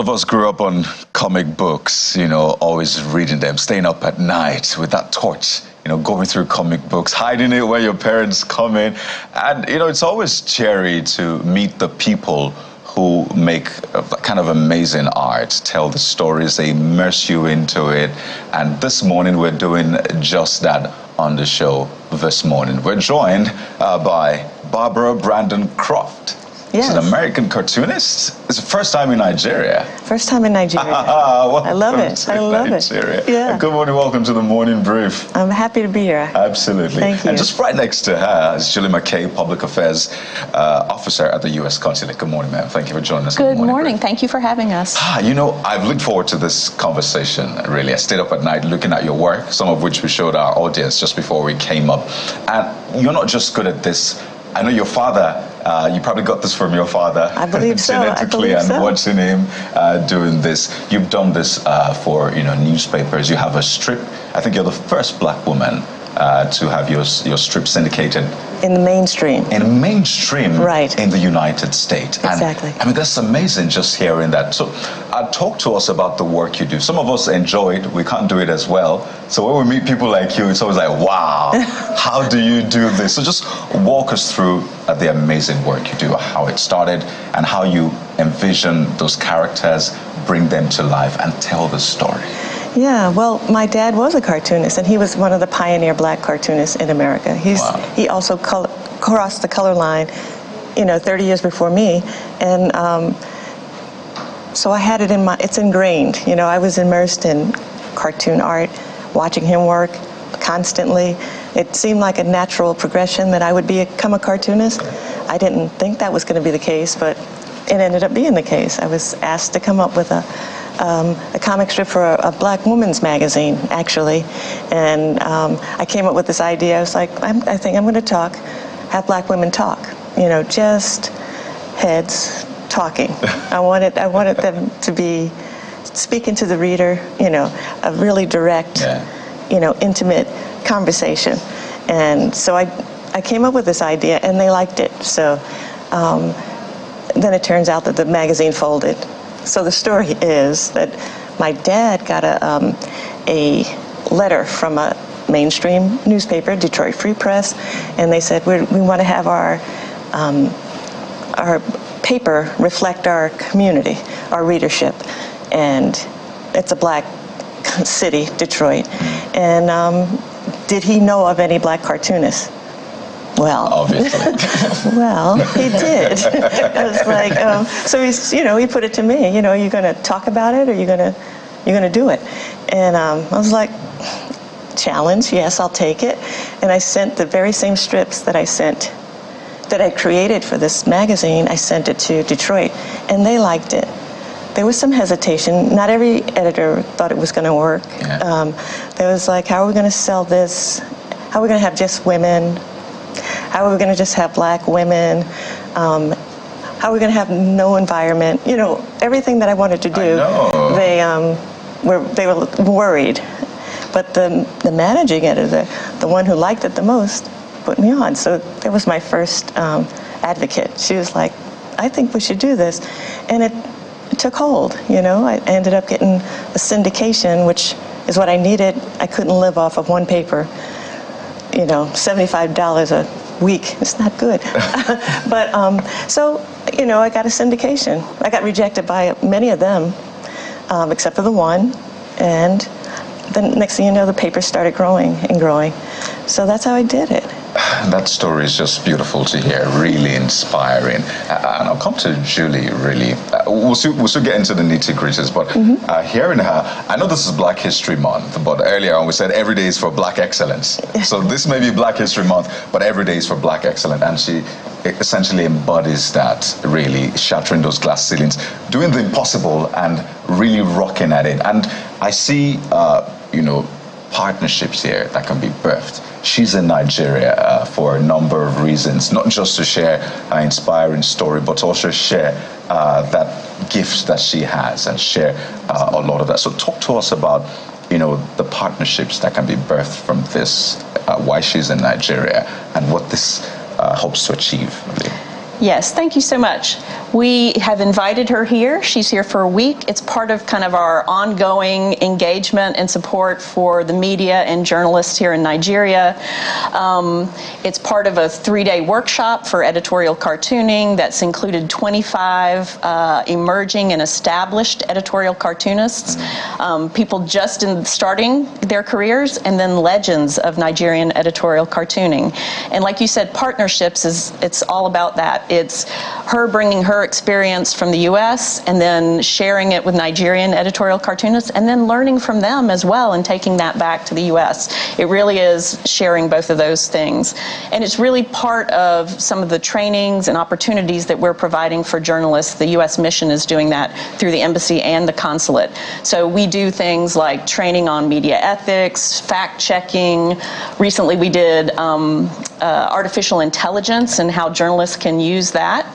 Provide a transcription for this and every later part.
of us grew up on comic books, you know, always reading them, staying up at night with that torch, you know, going through comic books, hiding it when your parents come in. And, you know, it's always cheery to meet the people who make kind of amazing art, tell the stories, they immerse you into it. And this morning we're doing just that on the show this morning. We're joined by Barbara Brandon-Croft. Yes. She's an American cartoonist. It's the first time in Nigeria. First time in Nigeria. I love it. I love Nigeria. it. Yeah. Good morning. Welcome to the Morning Brief. I'm happy to be here. Absolutely. Thank you. And just right next to her is Julie McKay, Public Affairs Officer at the U.S. Consulate. Good morning, ma'am. Thank you for joining us. Good morning. Thank you for having us. You know, I've looked forward to this conversation, really. I stayed up at night looking at your work, some of which we showed our audience just before we came up. And you're not just good at this. I know your father, you probably got this from your father. I believe so. Genetically, and watching him doing this. You've done this for, you know, newspapers. You have a strip. I think you're the first black woman to have your strip syndicated. In the mainstream. In mainstream. Right. In the United States. Exactly. And, I mean, that's amazing just hearing that. So talk to us about the work you do. Some of us enjoy it. We can't do it as well. So when we meet people like you, it's always like, wow, how do you do this? So just walk us through the amazing work you do, how it started, and how you envision those characters, bring them to life, and tell the story. Yeah, well, my dad was a cartoonist, and he was one of the pioneer black cartoonists in America. He also crossed the color line, you know, 30 years before me, and so I had it it's ingrained. You know, I was immersed in cartoon art, watching him work constantly. It seemed like a natural progression that I would become a cartoonist. I didn't think that was going to be the case, but it ended up being the case. I was asked to come up with a comic strip for a black woman's magazine, actually. And I came up with this idea. I was like, I think I'm going to have black women talk. You know, just heads talking. I wanted them to be speaking to the reader, you know, a really direct, you know, intimate conversation. And so I came up with this idea, and they liked it. So then it turns out that the magazine folded. So the story is that my dad got a letter from a mainstream newspaper, Detroit Free Press, and they said, we want to have our paper reflect our community, our readership. And it's a black city, Detroit. And did he know of any black cartoonists? Well, obviously. Well, he did. I was like, so he put it to me. You know, are you going to talk about it, or you're going to do it? And I was like, challenge, yes, I'll take it. And I sent the very same strips that I created for this magazine. I sent it to Detroit, and they liked it. There was some hesitation. Not every editor thought it was going to work. Yeah. There was like, how are we going to sell this? How are we going to have just women? How are we going to just have black women? How are we going to have no environment? You know, everything that I wanted to do, they were worried. But the managing editor, the one who liked it the most, put me on. So that was my first advocate. She was like, I think we should do this. And it took hold, you know. I ended up getting a syndication, which is what I needed. I couldn't live off of one paper. You know, $75 a week. It's not good. But so, you know, I got a syndication. I got rejected by many of them, except for the one. And then next thing you know, the paper started growing and growing. So that's how I did it. That story is just beautiful to hear, really inspiring. And I'll come to Julie, really. We'll soon get into the nitty-gritties, but hearing her, I know this is Black History Month, but earlier on we said every day is for Black excellence. So this may be Black History Month, but every day is for Black excellence. And she essentially embodies that, really, shattering those glass ceilings, doing the impossible and really rocking at it. And I see, you know, partnerships here that can be birthed. She's in Nigeria for a number of reasons, not just to share an inspiring story, but also share that gift that she has and share a lot of that. So talk to us about, you know, the partnerships that can be birthed from this, why she's in Nigeria, and what this hopes to achieve. Yes, thank you so much. We have invited her here. She's here for a week. It's part of kind of our ongoing engagement and support for the media and journalists here in Nigeria. It's part of a 3-day workshop for editorial cartooning that's included 25 emerging and established editorial cartoonists, people just starting their careers, and then legends of Nigerian editorial cartooning. And like you said, partnerships it's all about that. It's her bringing her experience from the US and then sharing it with Nigerian editorial cartoonists and then learning from them as well and taking that back to the US. It really is sharing both of those things. And it's really part of some of the trainings and opportunities that we're providing for journalists. The US mission is doing that through the embassy and the consulate. So we do things like training on media ethics, fact checking. Recently we did artificial intelligence and how journalists can use that.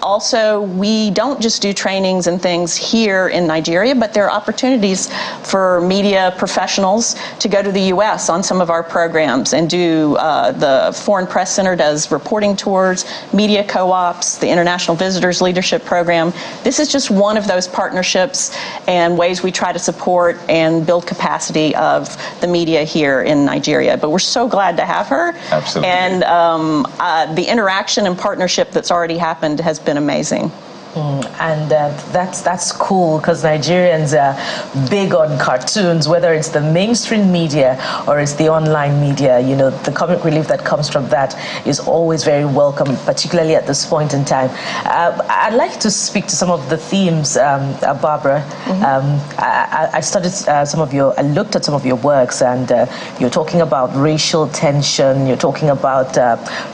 Also, we don't just do trainings and things here in Nigeria, but there are opportunities for media professionals to go to the U.S. on some of our programs and do the Foreign Press Center does reporting tours, media co-ops, the International Visitors Leadership Program. This is just one of those partnerships and ways we try to support and build capacity of the media here in Nigeria. But we're so glad to have her. Absolutely. And the interaction and partnership that's already happened has been amazing. And that's cool, because Nigerians are big on cartoons, whether it's the mainstream media or it's the online media. You know, the comic relief that comes from that is always very welcome, particularly at this point in time. I'd like to speak to some of the themes, Barbara. I studied I looked at some of your works, and you're talking about racial tension, you're talking about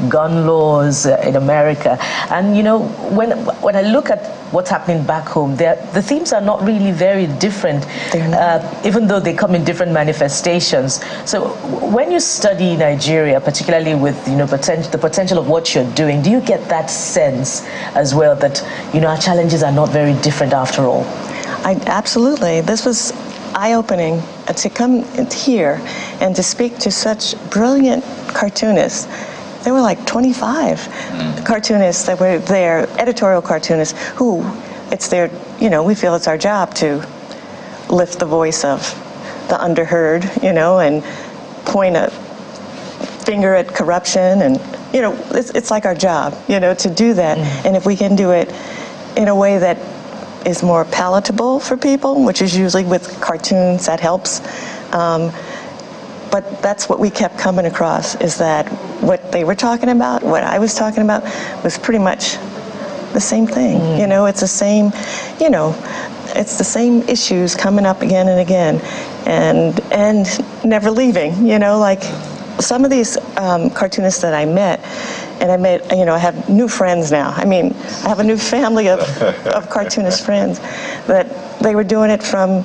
gun laws in America. And, you know, when I look at what's happening back home, the themes are not really very different, even though they come in different manifestations. So when you study Nigeria, particularly with, you know, the potential of what you're doing, do you get that sense as well that, you know, our challenges are not very different after all? Absolutely. This was eye-opening to come here and to speak to such brilliant cartoonists. There were like 25 cartoonists that were there, editorial cartoonists, who it's their, you know, we feel it's our job to lift the voice of the underheard, you know, and point a finger at corruption. And, you know, it's like our job, you know, to do that. And if we can do it in a way that is more palatable for people, which is usually with cartoons, that helps. But that's what we kept coming across, is that what they were talking about, what I was talking about, was pretty much the same thing. You know, it's the same, you know, it's the same issues coming up again and again, and never leaving. You know, like some of these cartoonists that I met, and I met, you know, I have new friends now. I mean, I have a new family of cartoonist friends, that they were doing it from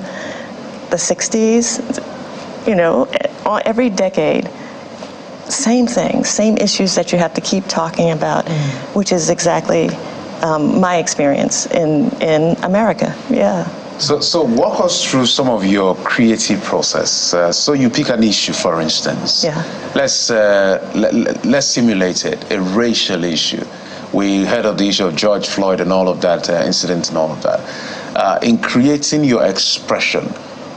the 60s, you know, every decade. Same things, same issues that you have to keep talking about, which is exactly my experience in America. Yeah. So walk us through some of your creative process. So you pick an issue, for instance. Yeah. Let's simulate it, a racial issue. We heard of the issue of George Floyd and all of that incident and all of that. In creating your expression,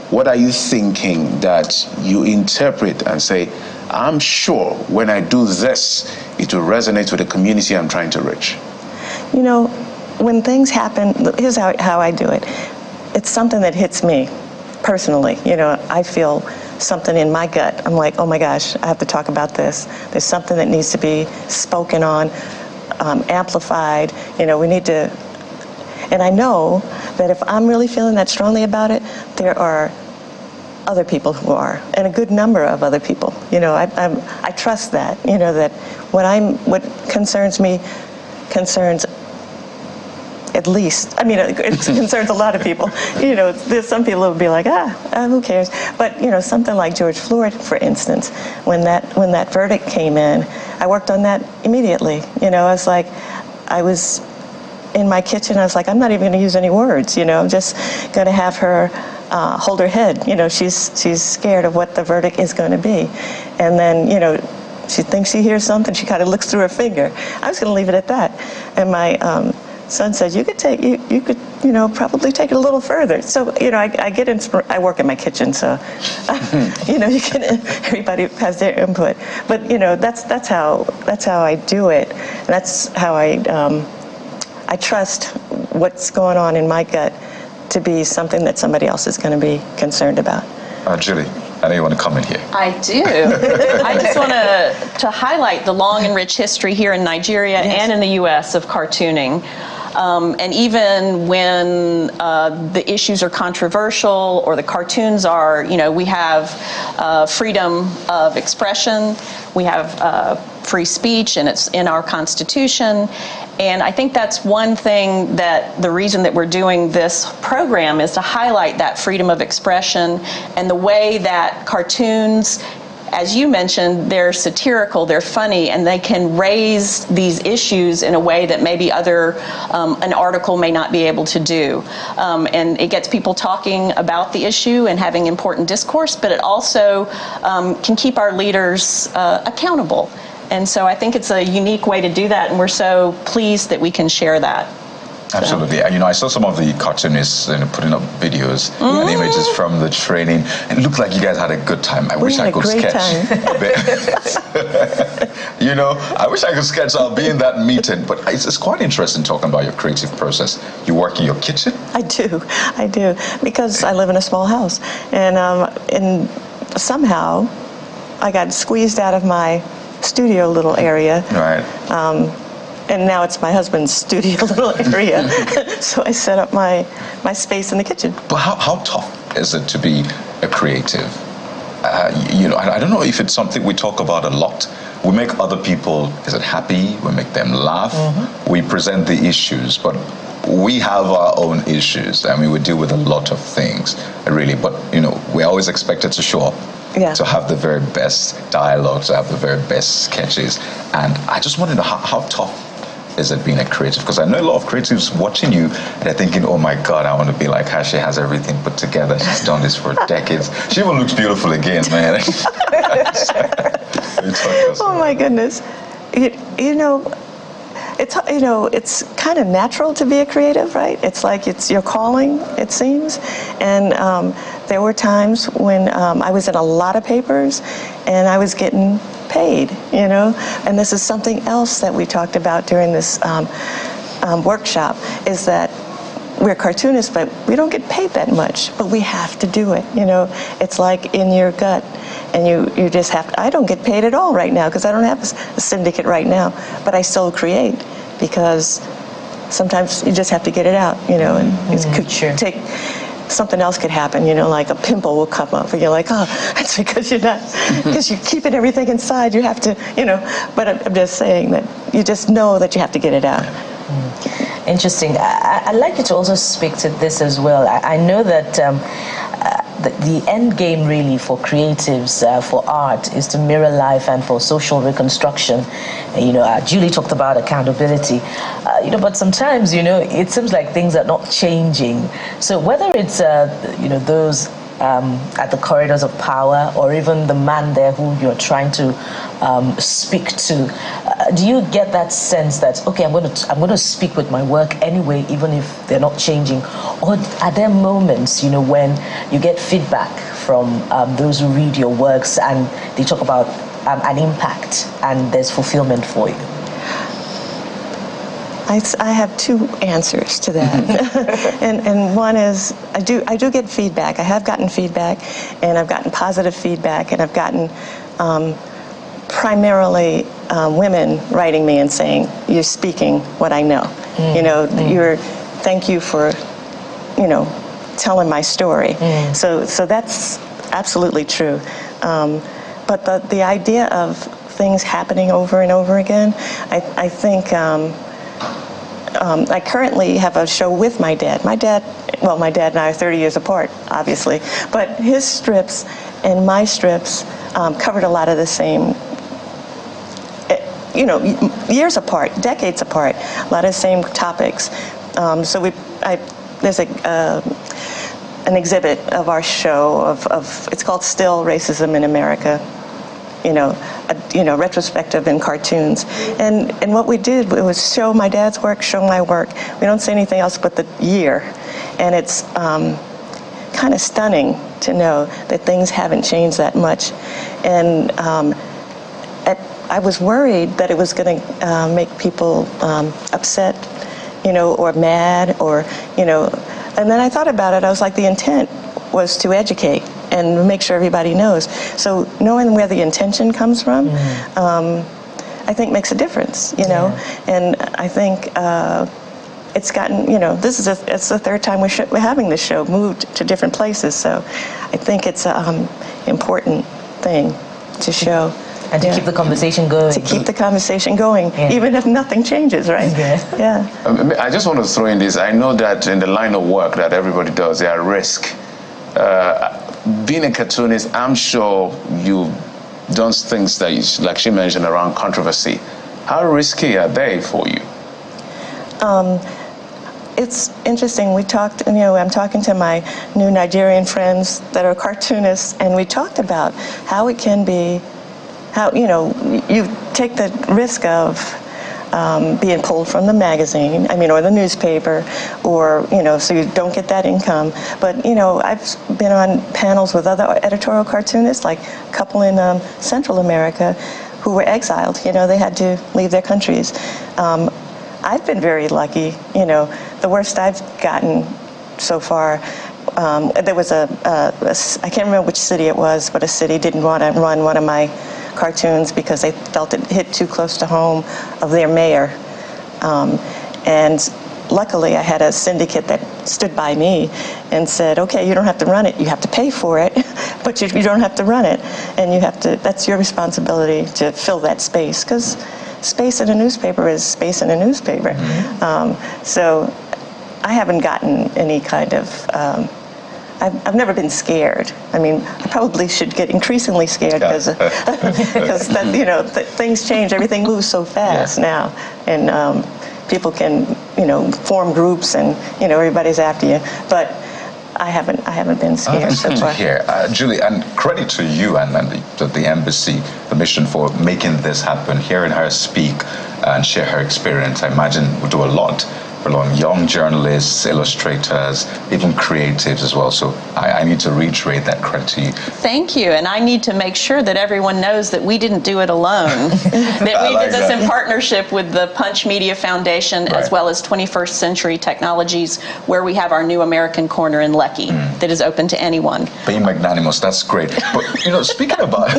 what are you thinking that you interpret and say, I'm sure when I do this, it will resonate with the community I'm trying to reach? You know, when things happen, here's how I do it. It's something that hits me personally. You know, I feel something in my gut. I'm like, oh my gosh, I have to talk about this. There's something that needs to be spoken on, amplified. You know, we need to, and I know that if I'm really feeling that strongly about it, there are other people who are, and a good number of other people. You know, I trust that. You know, that what concerns me concerns at least, I mean, it concerns a lot of people. You know, there's some people who would be like, who cares? But, you know, something like George Floyd, for instance, when that verdict came in, I worked on that immediately. You know, I was in my kitchen, I was like, I'm not even going to use any words, you know, I'm just going to have her hold her head. You know, she's scared of what the verdict is going to be. And then, you know, She thinks she hears something. She kind of looks through her finger. I was going to leave it at that. And my son said, you could probably take it a little further. So, I get I work in my kitchen, so, everybody has their input. But, that's how I do it. And that's how I trust what's going on in my gut to be something that somebody else is going to be concerned about. Julie, I know you want to comment here. I do. I just want to highlight the long and rich history here in Nigeria and in the U.S. of cartooning. And even when the issues are controversial or the cartoons are, we have freedom of expression, we have free speech, and it's in our Constitution. And I think that's one thing that the reason that we're doing this program is to highlight that freedom of expression and the way that cartoons, as you mentioned, they're satirical, they're funny, and they can raise these issues in a way that maybe an article may not be able to do. And it gets people talking about the issue and having important discourse, but it also can keep our leaders accountable. And so I think it's a unique way to do that, and we're so pleased that we can share that. Absolutely. I saw some of the cartoonists putting up videos and images from the training. It looked like you guys had a good time. I wish I could sketch a bit. I wish I could sketch. I'll be in that meeting. But it's quite interesting talking about your creative process. You work in your kitchen? I do. Because I live in a small house. And somehow I got squeezed out of my studio little area. Right. And now it's my husband's studio little area. So I set up my space in the kitchen. But how tough is it to be a creative? I don't know if it's something we talk about a lot. We make other people, is it happy? We make them laugh. Mm-hmm. We present the issues, but we have our own issues. I mean, we deal with a lot of things, really. But, we're always expected to show up. Yeah. To have the very best dialogue, to have the very best sketches. And I just want to know how tough is it being a creative? Because I know a lot of creatives watching you, and they're thinking, oh my God, I want to be like her. She has everything put together. She's done this for decades. She even looks beautiful again, man. Oh my goodness. It's kind of natural to be a creative, right? It's like it's your calling, it seems. And there were times when I was in a lot of papers and I was getting paid, And this is something else that we talked about during this workshop, is that we're cartoonists, but we don't get paid that much, but we have to do it, It's like in your gut. And you just have to. I don't get paid at all right now because I don't have a syndicate right now, but I still create because sometimes you just have to get it out, and it could take, something else could happen, like a pimple will come up and you're like, oh, that's because because you're keeping everything inside, you have to, but I'm just saying that you just know that you have to get it out. Interesting. I'd like you to also speak to this as well. I know that the end game really for creatives, for art, is to mirror life and for social reconstruction. Julie talked about accountability, but sometimes, it seems like things are not changing. So whether it's, those at the corridors of power or even the man there who you're trying to speak to, do you get that sense that, okay, I'm going to speak with my work anyway, even if they're not changing? Or are there moments, when you get feedback from those who read your works and they talk about an impact and there's fulfillment for you? I have two answers to that. and one is I do get feedback. I have gotten feedback, and I've gotten positive feedback, and I've gotten primarily women writing me and saying, you're speaking what I know. Thank you for, telling my story. So that's absolutely true. But the idea of things happening over and over again, I think I currently have a show with my dad. My dad and I are 30 years apart, obviously, but his strips and my strips covered a lot of the same, years apart, decades apart, a lot of the same topics. So there's an exhibit of our show of it's called Still Racism in America. retrospective in cartoons. And what we did was show my dad's work, show my work. We don't say anything else but the year. And it's kind of stunning to know that things haven't changed that much. And I was worried that it was going to make people upset, or mad, or, and then I thought about it. I was like, the intent was to educate and make sure everybody knows. So knowing where the intention comes from, I think makes a difference, And I think it's gotten, it's the third time we're having this show, moved to different places. So I think it's an important thing to show. And to keep the conversation going. To keep the conversation going, even if nothing changes, right? Yeah. I just want to throw in this. I know that in the line of work that everybody does, there are risks. Being a cartoonist, I'm sure you've done things that, like she mentioned, around controversy. How risky are they for you? It's interesting. We talked, I'm talking to my new Nigerian friends that are cartoonists, and we talked about how it can be, how, you take the risk of being pulled from the magazine, or the newspaper, or, so you don't get that income. But, I've been on panels with other editorial cartoonists, like a couple in Central America who were exiled. They had to leave their countries. I've been very lucky. The worst I've gotten so far, there was I can't remember which city it was, but a city didn't want to run one of my cartoons because they felt it hit too close to home of their mayor. And luckily I had a syndicate that stood by me and said, okay, you don't have to run it, you have to pay for it, but you don't have to run it. And that's your responsibility to fill that space, because space in a newspaper is space in a newspaper. So I haven't gotten any kind of, I've never been scared. I probably should get increasingly scared because things change. Everything moves so fast now, and people can form groups, and everybody's after you. But I haven't been scared. That's good to hear, Julie. And credit to you and the embassy, the mission, for making this happen. Hearing her speak and share her experience, I imagine will do a lot for young journalists, illustrators, even creatives as well. So I need to reiterate that credit to you. Thank you. And I need to make sure that everyone knows that we didn't do it alone, that we did this in partnership with the Punch Media Foundation, as well as 21st Century Technologies, where we have our new American corner in Lekki that is open to anyone. Being magnanimous, that's great. But, speaking about,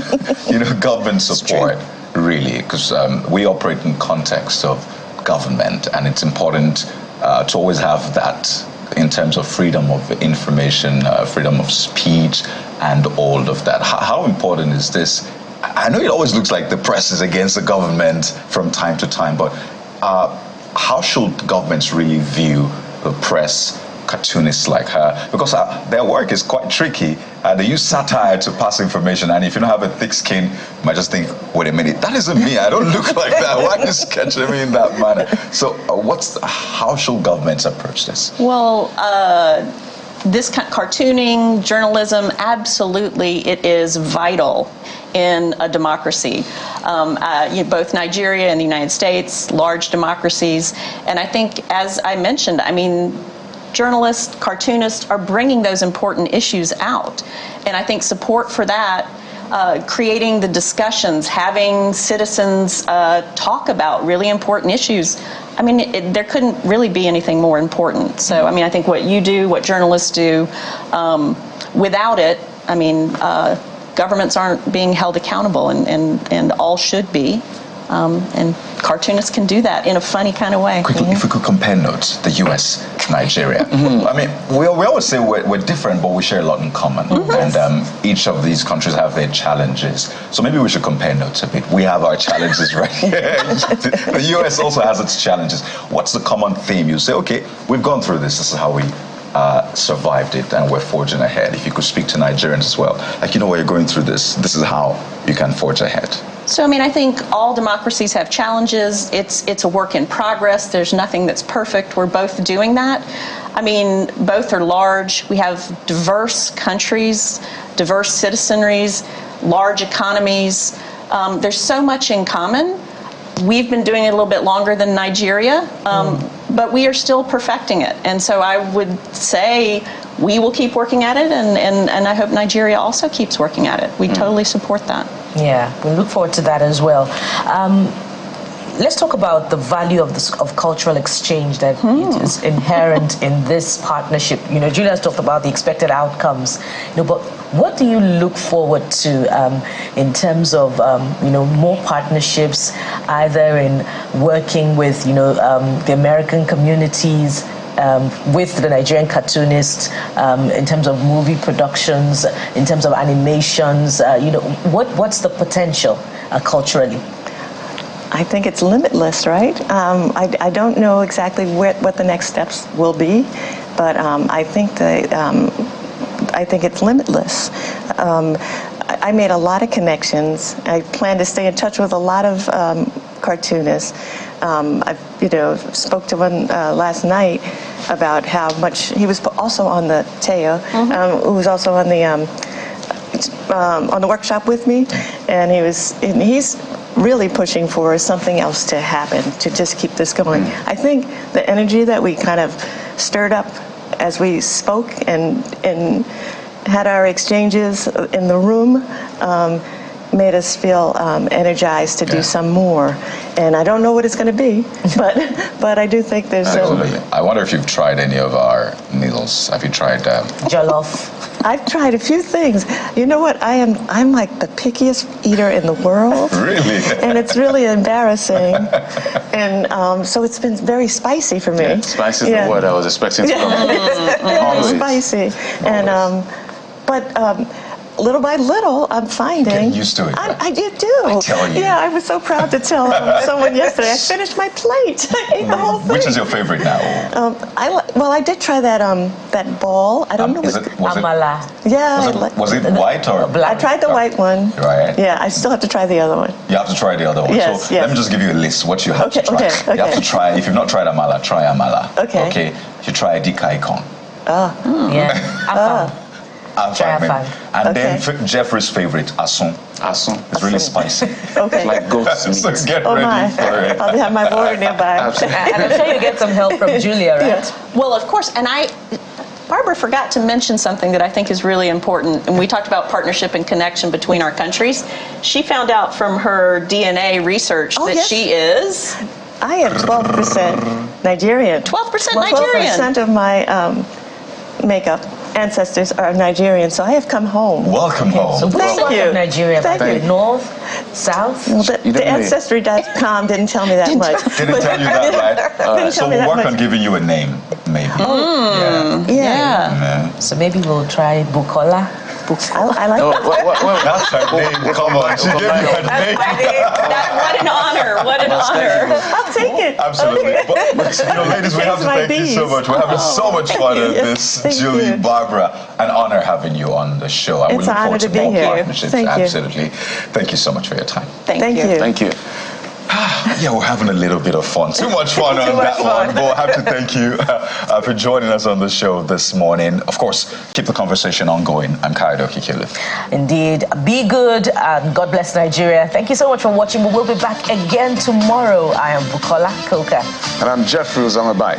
government support, really, because we operate in context of government, and it's important to always have that in terms of freedom of information, freedom of speech, and all of that. How important is this? I know it always looks like the press is against the government from time to time, but how should governments really view the press, cartoonists like her? Because their work is quite tricky. They use satire to pass information, and if you don't have a thick skin, you might just think, wait a minute, that isn't me, I don't look like that, why are you sketching me in that manner? So how should governments approach this? Well, this cartooning, journalism, absolutely, it is vital in a democracy. Both Nigeria and the United States, large democracies, and I think, as I mentioned, journalists, cartoonists are bringing those important issues out. And I think support for that, creating the discussions, having citizens talk about really important issues, there couldn't really be anything more important. So, I think what you do, what journalists do, without it, governments aren't being held accountable, and all should be. And cartoonists can do that in a funny kind of way. Quickly, if we could compare notes, the US, Nigeria. We always say we're different, but we share a lot in common. And each of these countries have their challenges. So maybe we should compare notes a bit. We have our challenges right here. The US also has its challenges. What's the common theme? You say, okay, we've gone through this. This is how we survived it, and we're forging ahead. If you could speak to Nigerians as well, while you're going through this, this is how you can forge ahead. So, I think all democracies have challenges. It's a work in progress. There's nothing that's perfect. We're both doing that. Both are large. We have diverse countries, diverse citizenries, large economies, There's so much in common. We've been doing it a little bit longer than Nigeria, but we are still perfecting it. And so I would say we will keep working at it, and I hope Nigeria also keeps working at it. We totally support that. Yeah, we look forward to that as well. Let's talk about the value of cultural exchange that it is inherent in this partnership. You know, Julia's talked about the expected outcomes. You know, but what do you look forward to in terms of more partnerships, either in working with the American communities, with the Nigerian Cartoonist, in terms of movie productions, in terms of animations? What's the potential culturally? I think it's limitless, right? I don't know exactly what the next steps will be, but I think it's limitless. I made a lot of connections. I plan to stay in touch with a lot of cartoonists. I spoke to one last night about how much he was also on the Teo, who was also on the workshop with me, and he's really pushing for something else to happen, to just keep this going. I think the energy that we kind of stirred up as we spoke and had our exchanges in the room made us feel energized to do some more. And I don't know what it's going to be, but I do think there's I wonder if you've tried any of our meals. Have you tried jollof? I've tried a few things. You know what? I'm like the pickiest eater in the world. Really? And it's really embarrassing. And so it's been very spicy for me. Yeah, spicy is the word I was expecting to come. It's spicy. And little by little, I'm finding. Getting used to it. I do. I tell you. Yeah, I was so proud to tell someone yesterday. I finished my plate. I ate the whole thing. Which is your favorite now? I did try that ball. I don't know. Was Amala. Yeah. Was it white or black? I tried the white one. Right. Yeah, I still have to try the other one. You have to try the other one. Yes, so let me just give you a list. What you have to try. Okay. You have to try. If you've not tried amala, try amala. Okay. Okay. You try dika ikon. Yeah. And then Jeffrey's favorite, asun. Asun. It's really spicy. Okay. Like goat's meat. So get ready for it. I'll have my water nearby. And I'm sure you get some help from Julia, right? Yeah. Well, of course, and Barbara forgot to mention something that I think is really important, and we talked about partnership and connection between our countries. She found out from her DNA research that she is... I am 12% Nigerian. 12% Nigerian. 12% of my makeup ancestors are Nigerian, so I have come home. Welcome home. So which part of Nigeria? Thank you. North, south? Well, the Ancestry.com didn't tell me that much. Didn't tell you that, right? So we'll work on giving you a name, maybe. Yeah. So maybe we'll try Bukola. I like that. That's her name. Come on, she gave you her name. What an honor. What an honor. I'll take it. Absolutely. But ladies, we have to thank you so much. We're having so much fun at this. Julie, Barbara, an honor having you on the show. And we look forward to more partnerships. Absolutely. Thank you so much for your time. Thank you. Thank you. Yeah, we're having a little bit of fun. Too much fun on that one. But I have to thank you for joining us on the show this morning. Of course, keep the conversation ongoing. I'm Kaido Kikili. Indeed. Be good and God bless Nigeria. Thank you so much for watching. We will be back again tomorrow. I am Bukola Koka. And I'm Jeffrey Uzamabai.